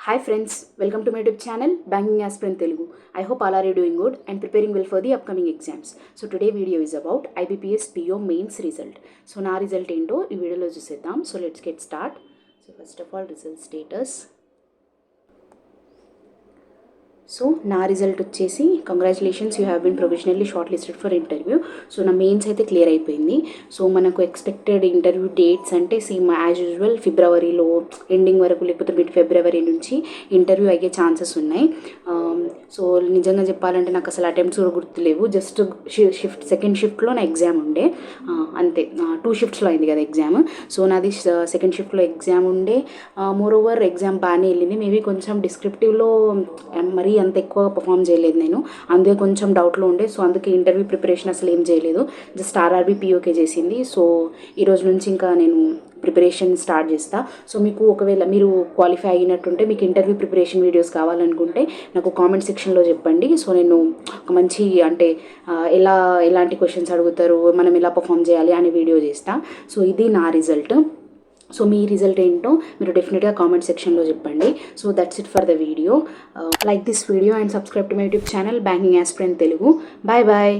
Hi friends, welcome to my YouTube channel Banking Aspirant Telugu. I hope all are you doing good and preparing well for the upcoming exams. So today video is about IBPS PO mains result. So na result ento ee video lo chuseddam. So let's get start. So first of all result status. So నా result వచ్చేసి congratulations you have been provisionally shortlisted for interview. So నా mains అయితే clear అయిపోయింది. So మనకు expected interview dates అంటే same as usual ఫిబ్రవరిలో ending వరకు లేకపోతే మిడ్ ఫిబ్రవరి నుంచి ఇంటర్వ్యూ అయ్యే ఛాన్సెస్ ఉన్నాయి. సో నిజంగా చెప్పాలంటే నాకు అసలు అటెంప్ట్స్ కూడా గుర్తులేవు. జస్ట్ సెకండ్ షిఫ్ట్లో నా ఎగ్జామ్ ఉండే, అంతే. 2 షిఫ్ట్స్లో అయింది కదా ఎగ్జామ్. సో నాది సెకండ్ షిఫ్ట్లో ఎగ్జామ్ ఉండే. మోర్ ఓవర్ ఎగ్జామ్ బాగానే వెళ్ళింది. మేబీ కొంచెం డిస్క్రిప్టివ్లో మరీ అంత ఎక్కువ పర్ఫామ్ చేయలేదు నేను, అందుకే కొంచెం డౌట్లో ఉండే. సో అందుకే ఇంటర్వ్యూ ప్రిపరేషన్ అసలు ఏం చేయలేదు, జస్ట్ ఆర్ఆర్బీ పిఓకే చేసింది. సో ఈరోజు నుంచి ఇంకా నేను ప్రిపరేషన్ స్టార్ట్ చేస్తా. సో మీకు ఒకవేళ మీరు క్వాలిఫై అయినట్టుంటే మీకు ఇంటర్వ్యూ ప్రిపరేషన్ వీడియోస్ కావాలనుకుంటే నాకు కామెంట్ సెక్షన్లో చెప్పండి. సో నేను ఒక మంచి అంటే ఎలాంటి క్వశ్చన్స్ అడుగుతారు, మనం ఎలా పర్ఫామ్ చేయాలి అనే వీడియో చేస్తా. సో ఇది నా రిజల్ట్. సో మీ రిజల్ట్ ఏంటో మీరు డెఫినెట్గా కామెంట్ సెక్షన్లో చెప్పండి. So that's it for the video. Like this video and subscribe to my YouTube channel banking aspirant Telugu. Bye bye.